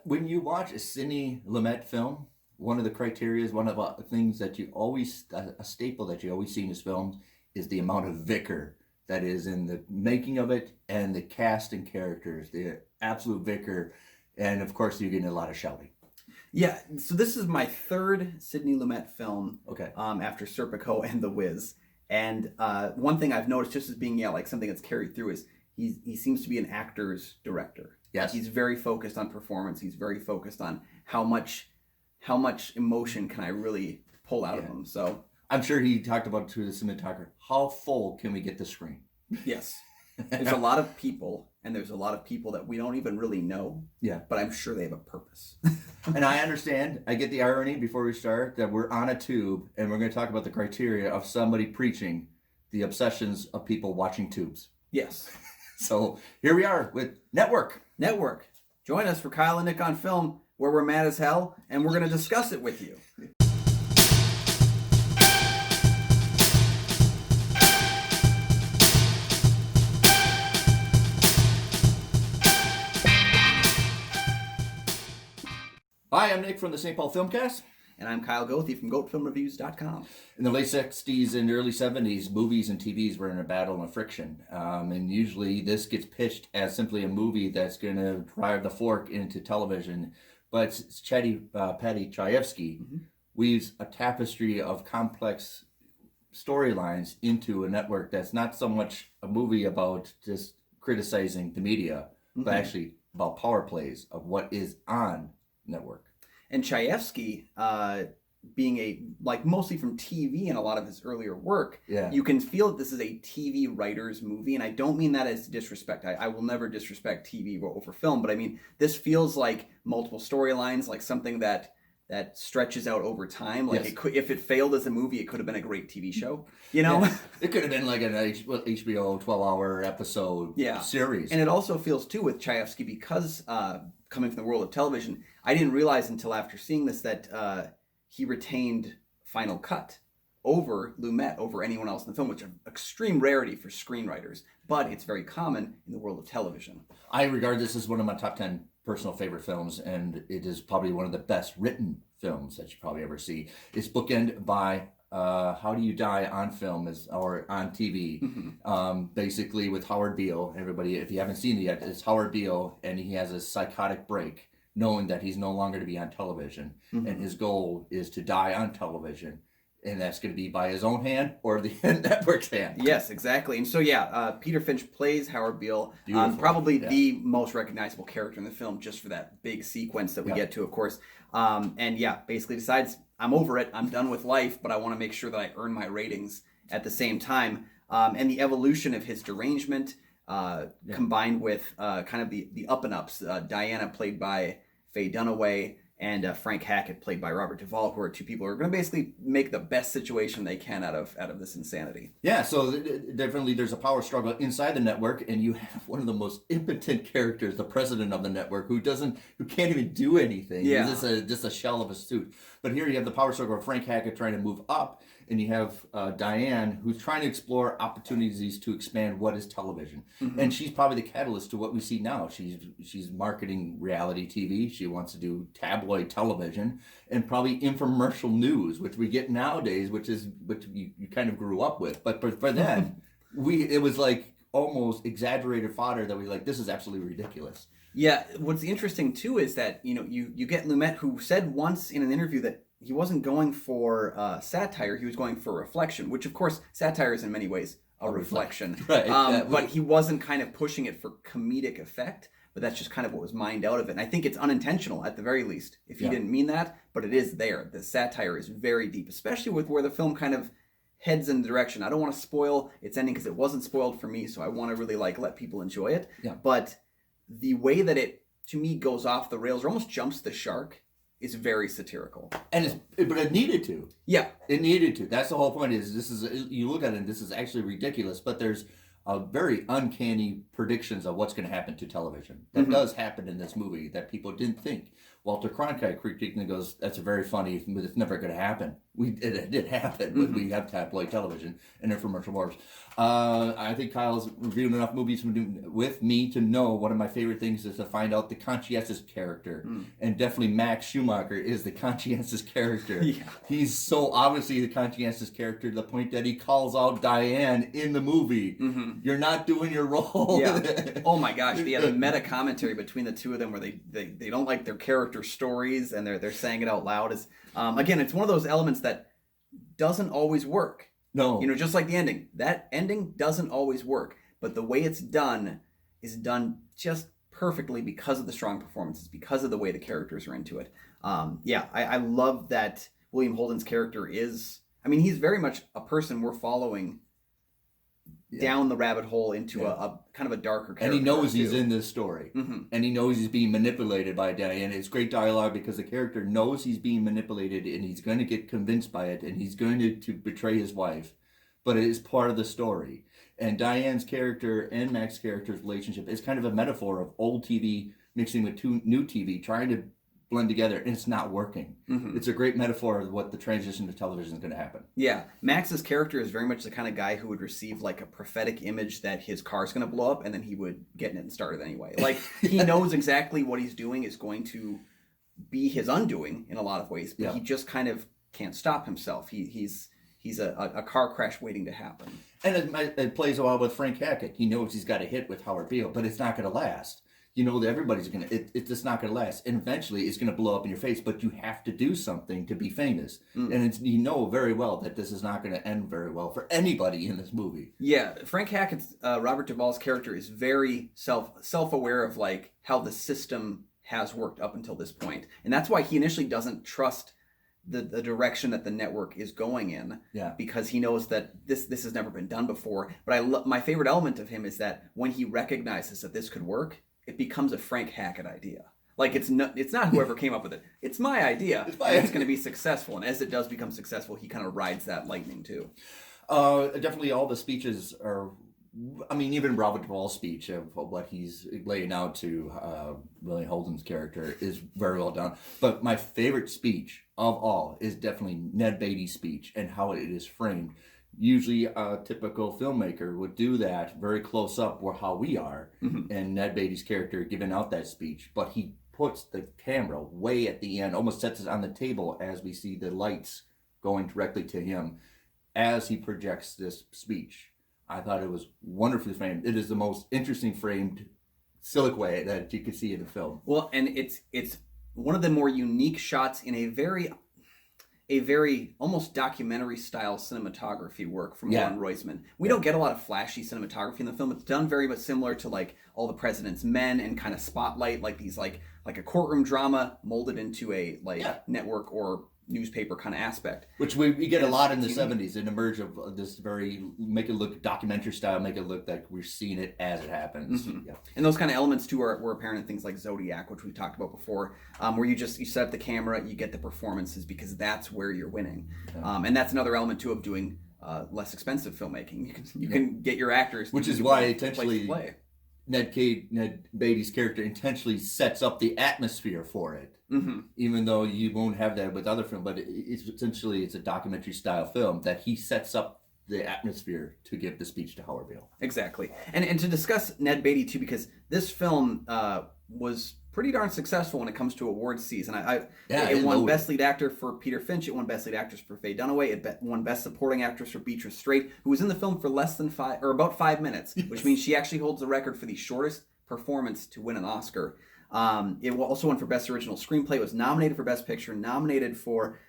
When you watch a Sidney Lumet film, one of the criteria, one of the things that you always, a staple that you always see in his films is the amount of vicar that is in the making of it and the cast and characters, the absolute vicar. And of course, you're getting a lot of shouting. Yeah, so this is my third Sidney Lumet film. Okay. After Serpico and The Wiz. And one thing I've noticed, just as being like something that's carried through, is he seems to be an actor's director. Yes. He's very focused on performance. He's very focused on how much emotion can I really pull out of him. So I'm sure he talked about to the cinematographer, how full can we get the screen? yes. There's a lot of people, and there's a lot of people that we don't even really know. Yeah. But I'm sure they have a purpose. And I understand, I get the irony before we start, that we're on a tube, and we're going to talk about the criteria of somebody preaching the obsessions of people watching tubes. Yes. So here we are with Network. Join us for Kyle and Nick on Film, where we're mad as hell, and we're going to discuss it with you. Hi, I'm Nick from the St. Paul Filmcast. And I'm Kyle Goethe from GoatFilmReviews.com. In the late 60s and early 70s, movies and TVs were in a battle and a friction. And usually this gets pitched as simply a movie that's going to drive the fork into television. But Paddy Chayefsky weaves a tapestry of complex storylines into a network that's not so much a movie about just criticizing the media, but actually about power plays of what is on network. And Chayefsky, being mostly from TV and a lot of his earlier work, you can feel that this is a TV writer's movie, and I don't mean that as disrespect. I will never disrespect TV over film, but I mean, this feels like multiple storylines, like something that stretches out over time. Like if it failed as a movie, it could have been a great TV show, you know? Yeah. It could have been like an HBO 12-hour episode series. And it also feels, too, with Chayefsky, because coming from the world of television, I didn't realize until after seeing this that he retained Final Cut over Lumet, over anyone else in the film, which is an extreme rarity for screenwriters, but it's very common in the world of television. I regard this as one of my top 10 personal favorite films, and it is probably one of the best written films that you probably ever see. It's bookended by How Do You Die on Film or on TV, basically with Howard Beale. Everybody, if you haven't seen it yet, it's Howard Beale, and he has a psychotic break, knowing that he's no longer to be on television, and his goal is to die on television. And that's going to be by his own hand or the network's hand. Yes, exactly. And so, Peter Finch plays Howard Beale, probably the most recognizable character in the film, just for that big sequence that we get to, of course. Basically decides, I'm over it, I'm done with life, but I want to make sure that I earn my ratings at the same time. And the evolution of his derangement, combined with kind of the up and ups, Diana, played by Faye Dunaway, and Frank Hackett, played by Robert Duvall, who are two people who are going to basically make the best situation they can out of this insanity. Yeah, so definitely there's a power struggle inside the network, and you have one of the most impotent characters, the president of the network, who can't even do anything. Yeah. He's just a shell of a suit. But here you have the power struggle of Frank Hackett trying to move up, and you have Diane, who's trying to explore opportunities to expand what is television. And she's probably the catalyst to what we see now. She's marketing reality TV. She wants to do tabloid television and probably infomercial news, which we get nowadays, which you kind of grew up with. But for then, it was like almost exaggerated fodder that we like, this is absolutely ridiculous. Yeah, what's interesting too is that, you get Lumet, who said once in an interview that he wasn't going for satire, he was going for reflection, which of course satire is in many ways a reflection. Right. But he wasn't kind of pushing it for comedic effect, but that's just kind of what was mined out of it. And I think it's unintentional at the very least, if he didn't mean that, but it is there. The satire is very deep, especially with where the film kind of heads in the direction. I don't want to spoil its ending because it wasn't spoiled for me, so I want to really let people enjoy it. Yeah. But the way that it, to me, goes off the rails or almost jumps the shark is very satirical. But it needed to. Yeah. It needed to. That's the whole point. You look at it and this is actually ridiculous, but there's very uncanny predictions of what's going to happen to television. That does happen in this movie that people didn't think. Walter Cronkite critiqued and goes, "That's a very funny, but it's never going to happen." It did happen, but we have tabloid television and infomercial wars. I think Kyle's reviewed enough movies with me to know one of my favorite things is to find out the conscientious character. And definitely Max Schumacher is the conscientious character. Yeah. He's so obviously the conscientious character to the point that he calls out Diane in the movie. You're not doing your role. Yeah. Oh my gosh. Yeah, the meta commentary between the two of them where they don't like their character stories and they're saying it out loud is again, it's one of those elements that doesn't always work. No. Just like the ending. That ending doesn't always work, but the way it's done is done just perfectly because of the strong performances, because of the way the characters are into it. I love that William Holden's character is, he's very much a person we're following down the rabbit hole into a kind of a darker character. And he knows he's in this story. And he knows he's being manipulated by Diane. It's great dialogue because the character knows he's being manipulated and he's going to get convinced by it and he's going to betray his wife. But it is part of the story. And Diane's character and Max's character's relationship is kind of a metaphor of old TV mixing with new TV, trying to blend together, and it's not working. It's a great metaphor of what the transition to television is going to happen. Yeah, Max's character is very much the kind of guy who would receive like a prophetic image that his car's going to blow up, and then he would get in it and start it anyway. Like he knows exactly what he's doing is going to be his undoing in a lot of ways, but he just kind of can't stop himself. He's a car crash waiting to happen. And it plays well with Frank Hackett. He knows he's got a hit with Howard Beale, but it's not going to last. You know that everybody's going to, it's just not going to last. And eventually it's going to blow up in your face, but you have to do something to be famous. And you know very well that this is not going to end very well for anybody in this movie. Yeah, Frank Hackett's, Robert Duvall's character is very self-aware of like how the system has worked up until this point. And that's why he initially doesn't trust the direction that the network is going in, because he knows that this has never been done before. But my favorite element of him is that when he recognizes that this could work, it becomes a Frank Hackett idea. Like it's not whoever came up with it. It's my idea. It's going to be successful. And as it does become successful, he kind of rides that lightning too. Definitely all the speeches are, even Robert Duvall's speech of what he's laying out to William Holden's character is very well done. But my favorite speech of all is definitely Ned Beatty's speech and how it is framed. Usually a typical filmmaker would do that very close up where how we are, and Ned Beatty's character giving out that speech, but he puts the camera way at the end, almost sets it on the table as we see the lights going directly to him as he projects this speech. I thought it was wonderfully framed. It is the most interesting framed silhouette that you could see in the film. Well, and it's one of the more unique shots in a very almost documentary style cinematography work from Warren Roisman. We don't get a lot of flashy cinematography in the film. It's done very much similar to like All the President's Men and kind of spotlight like these like a courtroom drama molded into a network or newspaper kind of aspect. Which we get a lot in the 70s, an emerge of this very, make it look documentary style, make it look like we're seeing it as it happens. Yeah. And those kind of elements too were apparent in things like Zodiac, which we talked about before, where you set up the camera, you get the performances because that's where you're winning. And that's another element too of doing less expensive filmmaking. You can get your actors, which is why intentionally Ned Beatty's character intentionally sets up the atmosphere for it. Even though you won't have that with other films, but it's essentially a documentary style film that he sets up the atmosphere to give the speech to Howard Beale. Exactly. And to discuss Ned Beatty too, because this film was pretty darn successful when it comes to awards season. It won Best Lead Actor for Peter Finch. It won Best Lead Actress for Faye Dunaway. It won Best Supporting Actress for Beatrice Straight, who was in the film for about 5 minutes, which means she actually holds the record for the shortest performance to win an Oscar. It also won for Best Original Screenplay. It was nominated for Best Picture, nominated for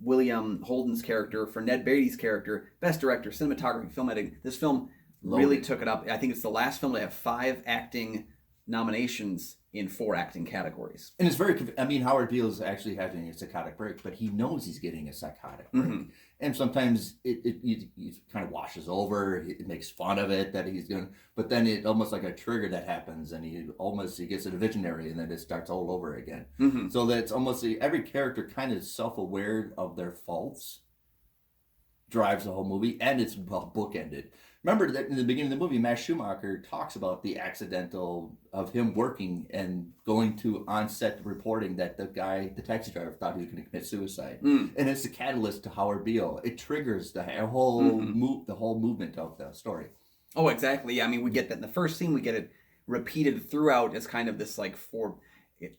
William Holden's character, for Ned Beatty's character, Best Director, Cinematography, Film Editing. This film really took it up. I think it's the last film to have 5 acting nominations in 4 acting categories. And it's very, Howard Beale is actually having a psychotic break, but he knows he's getting a psychotic break. And sometimes it kind of washes over, it makes fun of it that he's doing, but then it almost like a trigger that happens and he gets a visionary and then it starts all over again. So that's almost every character kind of self-aware of their faults. drives the whole movie, and it's well bookended. Remember that in the beginning of the movie, Max Schumacher talks about the accidental of him working and going to on-set reporting that the taxi driver, thought he was going to commit suicide, and it's the catalyst to Howard Beale. It triggers the whole movement of the story. Oh, exactly. Yeah, I mean, we get that in the first scene. We get it repeated throughout as kind of this like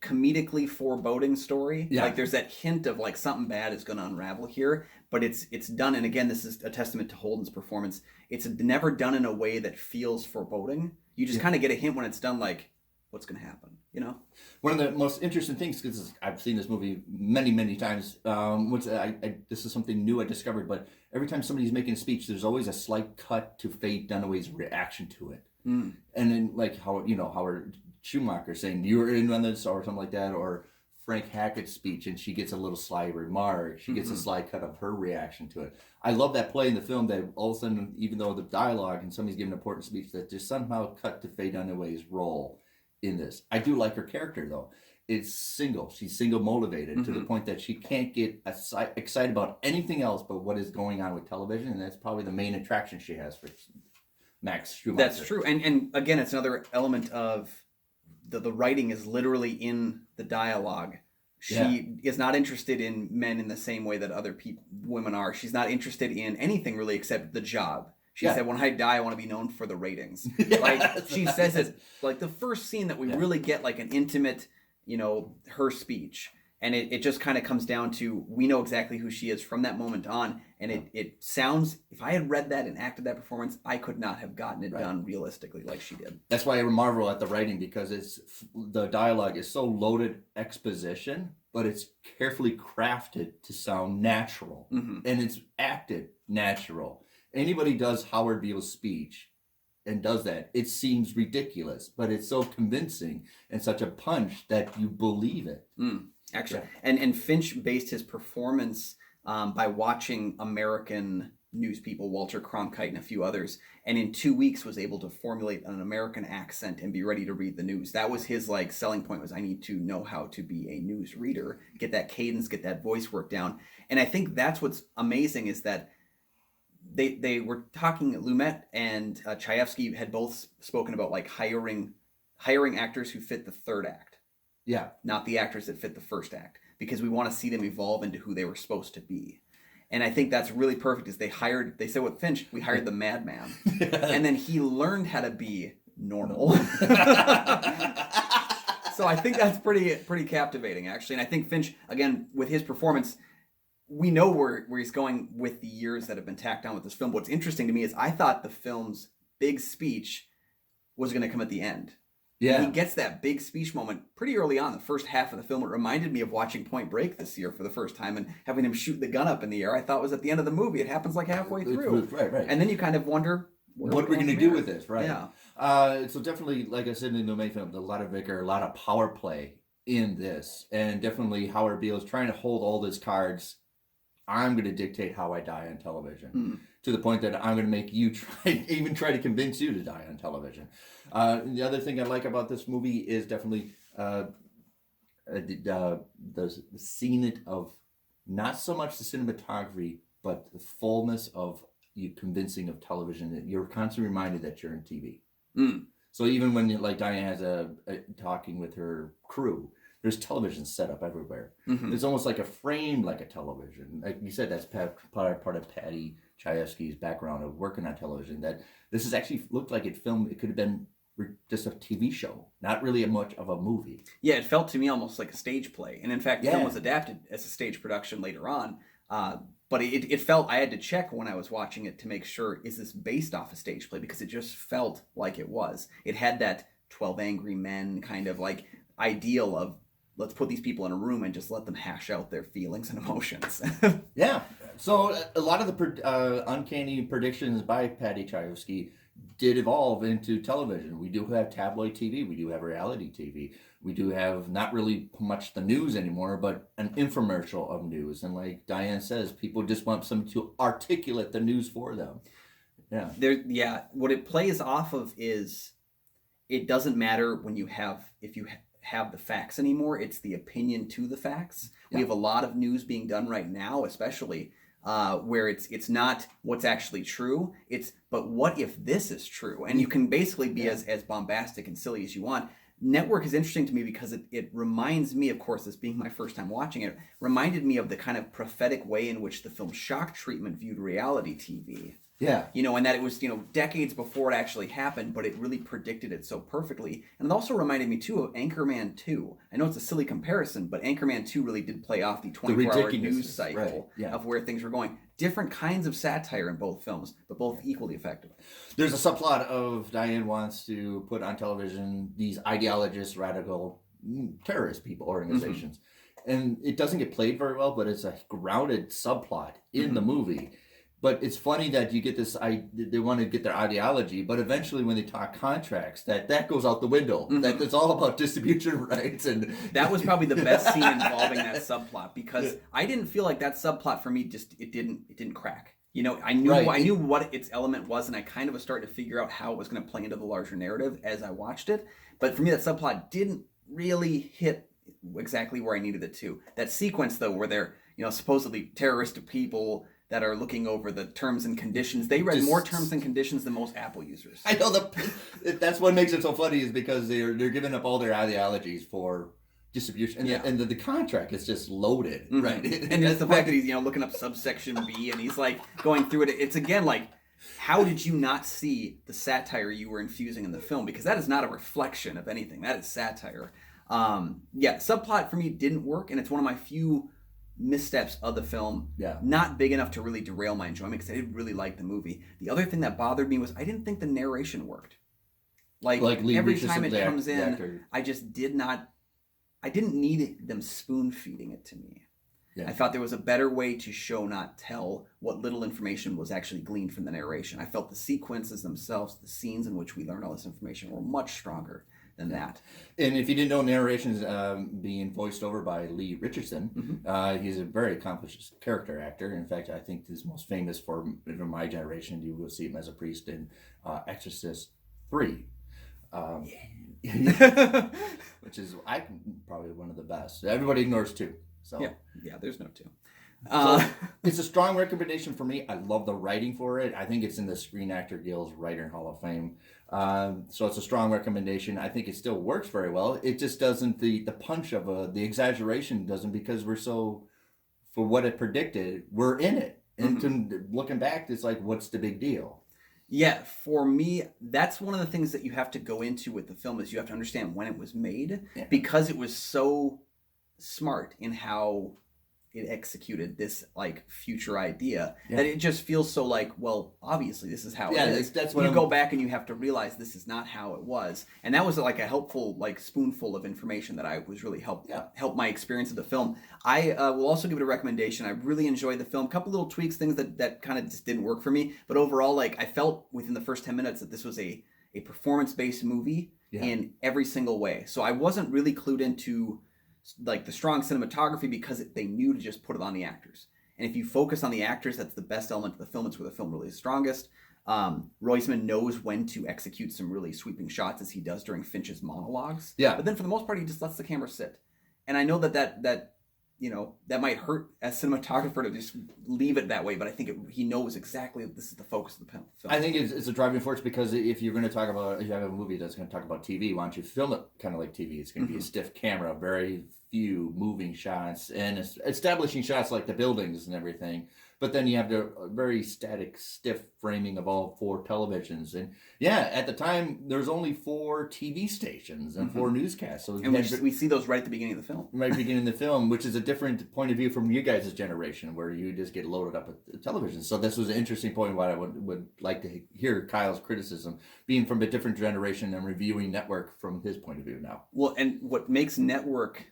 comedically foreboding story. Yeah. Like there's that hint of like something bad is going to unravel here, but it's done. And again, this is a testament to Holden's performance. It's never done in a way that feels foreboding. You just kind of get a hint when it's done, like what's going to happen, you know? One of the most interesting things, because I've seen this movie many, many times, this is something new I discovered, but every time somebody's making a speech, there's always a slight cut to Faye Dunaway's reaction to it. And then like Howard Schumacher saying you were in on this or something like that, or Frank Hackett's speech, and she gets a little sly remark. She gets a sly cut of her reaction to it. I love that play in the film that all of a sudden, even though the dialogue and somebody's giving an important speech, that just somehow cut to Faye Dunaway's role in this. I do like her character though. It's single. She's single motivated to the point that she can't get excited about anything else but what is going on with television, and that's probably the main attraction she has for Max Schumacher. That's true. And again, it's another element of the writing is literally in the dialogue. She is not interested in men in the same way that other women are. She's not interested in anything really except the job. She said, when I die, I want to be known for the ratings. Like she says it, like the first scene that we really get like an intimate, her speech. And it just kind of comes down to, we know exactly who she is from that moment on. And it sounds, if I had read that and acted that performance, I could not have gotten it done realistically like she did. That's why I marvel at the writing, because the dialogue is so loaded exposition, but it's carefully crafted to sound natural. And it's acted natural. Anybody does Howard Beale's speech and does that, it seems ridiculous, but it's so convincing and such a punch that you believe it. Actually, and Finch based his performance by watching American news people, Walter Cronkite and a few others, and in 2 weeks was able to formulate an American accent and be ready to read the news. That was his like selling point, was I need to know how to be a news reader, get that cadence, get that voice work down. And I think that's what's amazing, is that they were talking, Lumet and Chayefsky had both spoken about like hiring actors who fit the third act. Yeah. Not the actors that fit the first act, because we want to see them evolve into who they were supposed to be. And I think that's really perfect, is they said with Finch, we hired the madman. And then he learned how to be normal. So I think that's pretty captivating, actually. And I think Finch, again, with his performance, we know where he's going with the years that have been tacked on with this film. What's interesting to me is I thought the film's big speech was going to come at the end. Yeah. And he gets that big speech moment pretty early on, the first half of the film. It reminded me of watching Point Break this year for the first time and having him shoot the gun up in the air. I thought it was at the end of the movie. It happens like halfway through. Right. And then you kind of wonder, what are we going to do with this, right? Yeah. So definitely, like I said in the main film, a lot of vigor, a lot of power play in this. And definitely Howard Beale is trying to hold all these cards. I'm going to dictate how I die on television, to the point that I'm going to make you try to convince you to die on television. The other thing I like about this movie is definitely the scene of not so much the cinematography, but the fullness of you convincing of television, that you're constantly reminded that you're in TV. So even when like Diane has a talking with her crew, there's television set up everywhere. It's almost like a frame, like a television. Like you said, that's part of Patty Chayefsky's background of working on television. That this is actually looked like it could have been just a TV show, not really much of a movie. Yeah, it felt to me almost like a stage play. And in fact, the film was adapted as a stage production later on. But it felt, I had to check when I was watching it to make sure, is this based off a stage play? Because it just felt like it was. It had that 12 Angry Men kind of like ideal of, let's put these people in a room and just let them hash out their feelings and emotions. Yeah. So a lot of the uncanny predictions by Patty Chayefsky did evolve into television. We do have tabloid TV. We do have reality TV. We do have not really much the news anymore, but an infomercial of news. And like Diane says, people just want somebody to articulate the news for them. Yeah. What it plays off of is, it doesn't matter if you have the facts anymore. It's the opinion to the facts. We have a lot of news being done right now, especially where it's not what's actually true. It's but what if this is true? And you can basically be as bombastic and silly as you want. Network is interesting to me because it reminds me, of course, this being my first time watching it, reminded me of the kind of prophetic way in which the film Shock Treatment viewed reality TV. Yeah. And that it was, decades before it actually happened, but it really predicted it so perfectly. And it also reminded me, too, of Anchorman 2. I know it's a silly comparison, but Anchorman 2 really did play off the 24-hour news cycle of where things were going. Different kinds of satire in both films, but both equally effective. There's a subplot of Diane wants to put on television these ideologists, radical terrorist people, organizations. Mm-hmm. And it doesn't get played very well, but it's a grounded subplot in the movie. But it's funny that you get this, they want to get their ideology, but eventually when they talk contracts, that goes out the window. Mm-hmm. That it's all about distribution rights. And that was probably the best scene involving that subplot, because I didn't feel like that subplot for me it didn't crack. I knew what its element was, and I kind of was starting to figure out how it was going to play into the larger narrative as I watched it. But for me, that subplot didn't really hit exactly where I needed it to. That sequence, though, where they're supposedly terroristic people that are looking over the terms and conditions. They read more terms and conditions than most Apple users. I know that's what makes it so funny, is because they're giving up all their ideologies for distribution, and the contract is just loaded, right? And it's the fact that he's looking up subsection B, and he's like going through it. It's again like, how did you not see the satire you were infusing in the film? Because that is not a reflection of anything. That is satire. Subplot for me didn't work, and it's one of my few missteps of the film. Not big enough to really derail my enjoyment, because I did really like the movie. The other thing that bothered me was I didn't think the narration worked. Like every time it comes in, I just I didn't need them spoon feeding it to me. I thought there was a better way to show, not tell, what little information was actually gleaned from the narration. I felt the sequences themselves, the scenes in which we learned all this information, were much stronger than that. And if you didn't know, narration's being voiced over by Lee Richardson. Mm-hmm. He's a very accomplished character actor. In fact, I think he's most famous for my generation. You will see him as a priest in Exorcist 3. Which is probably one of the best. Everybody ignores 2. So there's no 2. So it's a strong recommendation for me. I love the writing for it. I think it's in the Screen Actor Guild's Writer Hall of Fame. So it's a strong recommendation. I think it still works very well. It just doesn't, the punch of the exaggeration doesn't, because we're so, for what it predicted, we're in it. And looking back, it's like, what's the big deal? Yeah, for me, that's one of the things that you have to go into with the film, is you have to understand when it was made, because it was so smart in how it executed this future idea that it just feels so well, obviously this is how it is. That's what you go back and you have to realize this is not how it was. And that was a helpful spoonful of information that I was really helped my experience of the film. I will also give it a recommendation. I really enjoyed the film. A couple little tweaks, things that kind of just didn't work for me, but overall I felt within the first 10 minutes that this was a performance-based movie in every single way. So I wasn't really clued into the strong cinematography, because they knew to just put it on the actors. And if you focus on the actors, that's the best element of the film. It's where the film really is strongest. Roisman knows when to execute some really sweeping shots, as he does during Finch's monologues. But then for the most part, he just lets the camera sit. And I know that might hurt as cinematographer to just leave it that way, but I think he knows exactly that this is the focus of the film. I think it's a driving force, because if you're going to talk about, if you have a movie that's going to talk about TV, why don't you film it kind of like TV? It's going to be a stiff camera, very few moving shots, and establishing shots like the buildings and everything. But then you have the very static, stiff framing of all 4 televisions. And at the time, there's only 4 TV stations and 4 newscasts. So we see those right at the beginning of the film. Right at the beginning of the film, which is a different point of view from you guys' generation, where you just get loaded up with television. So this was an interesting point, why I would like to hear Kyle's criticism, being from a different generation and reviewing Network from his point of view now. Well, and what makes Network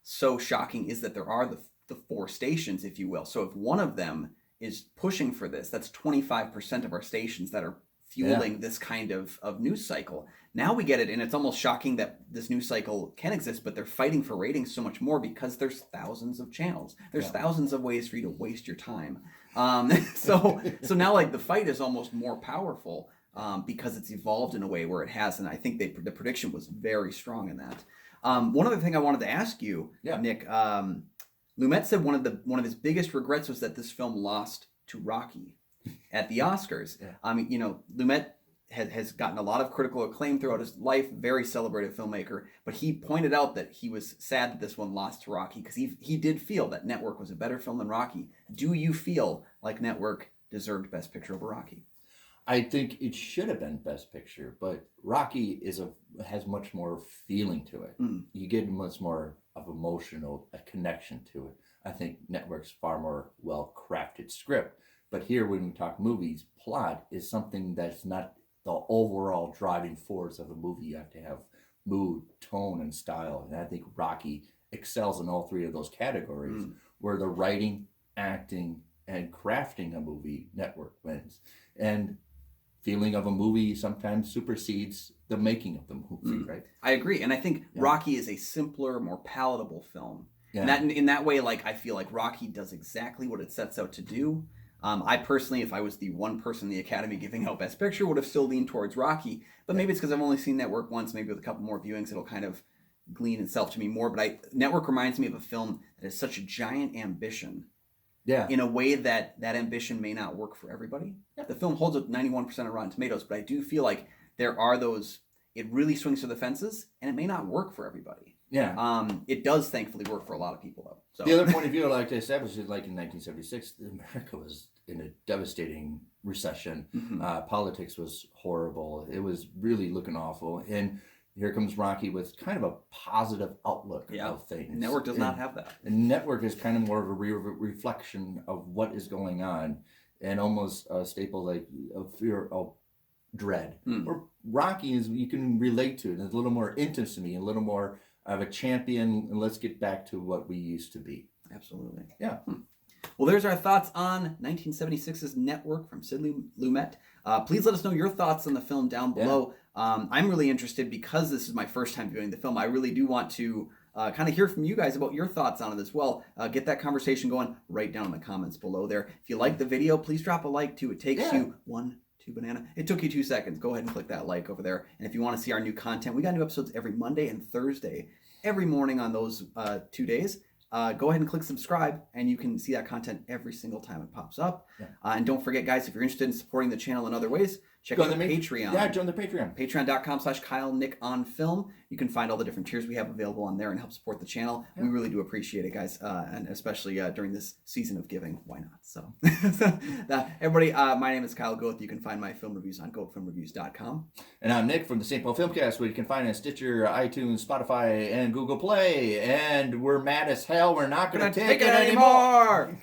so shocking is that there are the 4 stations, if you will. So if one of them is pushing for this, that's 25% of our stations that are fueling this kind of news cycle. Now we get it, and it's almost shocking that this news cycle can exist, but they're fighting for ratings so much more, because there's thousands of channels. There's thousands of ways for you to waste your time. So now the fight is almost more powerful, because it's evolved in a way where it has, and I think the prediction was very strong in that. One other thing I wanted to ask you, Nick, Lumet said one of his biggest regrets was that this film lost to Rocky at the Oscars. Yeah. Lumet has gotten a lot of critical acclaim throughout his life, very celebrated filmmaker, but he pointed out that he was sad that this one lost to Rocky because he did feel that Network was a better film than Rocky. Do you feel like Network deserved Best Picture over Rocky? I think it should have been Best Picture, but Rocky has much more feeling to it. You get much more of emotional a connection to it. I think Network's far more well-crafted script, but here when we talk movies, plot is something that's not the overall driving force of a movie. You have to have mood, tone, and style, and I think Rocky excels in all three of those categories, where the writing, acting, and crafting a movie, Network wins. And feeling of a movie sometimes supersedes the making of the movie, right? I agree, and I think Rocky is a simpler, more palatable film. Yeah. And that in that way, like I feel like Rocky does exactly what it sets out to do. I personally, if I was the one person in the Academy giving out Best Picture, would have still leaned towards Rocky. But maybe it's because I've only seen Network once. Maybe with a couple more viewings, it'll kind of glean itself to me more. But Network reminds me of a film that has such a giant ambition. Yeah. In a way that ambition may not work for everybody. Yeah. The film holds up 91% of Rotten Tomatoes, but I do feel like there are those, it really swings for the fences, and it may not work for everybody. Yeah. It does thankfully work for a lot of people, though. So. The other point of view I like to establish is like in 1976, America was in a devastating recession. Politics was horrible. It was really looking awful. And here comes Rocky with kind of a positive outlook of things. Network does not have that. And Network is kind of more of a reflection of what is going on, and almost a staple like of fear of dread. Or Rocky is, you can relate to it. It's a little more intimacy, a little more of a champion, and let's get back to what we used to be. Absolutely. Yeah. Well, there's our thoughts on 1976's Network from Sid Lumet. Please let us know your thoughts on the film down below. I'm really interested because this is my first time viewing the film. I really do want to kind of hear from you guys about your thoughts on it as well. Get that conversation going right down in the comments below there. If you like the video, please drop a like too. It takes you 1, 2 banana. It took you 2 seconds. Go ahead and click that like over there. And if you want to see our new content, we got new episodes every Monday and Thursday, every morning on those 2 days. Go ahead and click subscribe, and you can see that content every single time it pops up. And don't forget, guys, if you're interested in supporting the channel in other ways, check out the Patreon. Yeah, join the Patreon. Patreon.com/KyleNickOnFilm. You can find all the different tiers we have available on there and help support the channel. We really do appreciate it, guys, and especially during this season of giving. Why not? So, everybody, my name is Kyle Goethe. You can find my film reviews on goathefilmreviews.com. And I'm Nick from the St. Paul Filmcast, where you can find us on Stitcher, iTunes, Spotify, and Google Play. And we're mad as hell. We're not going to take it anymore.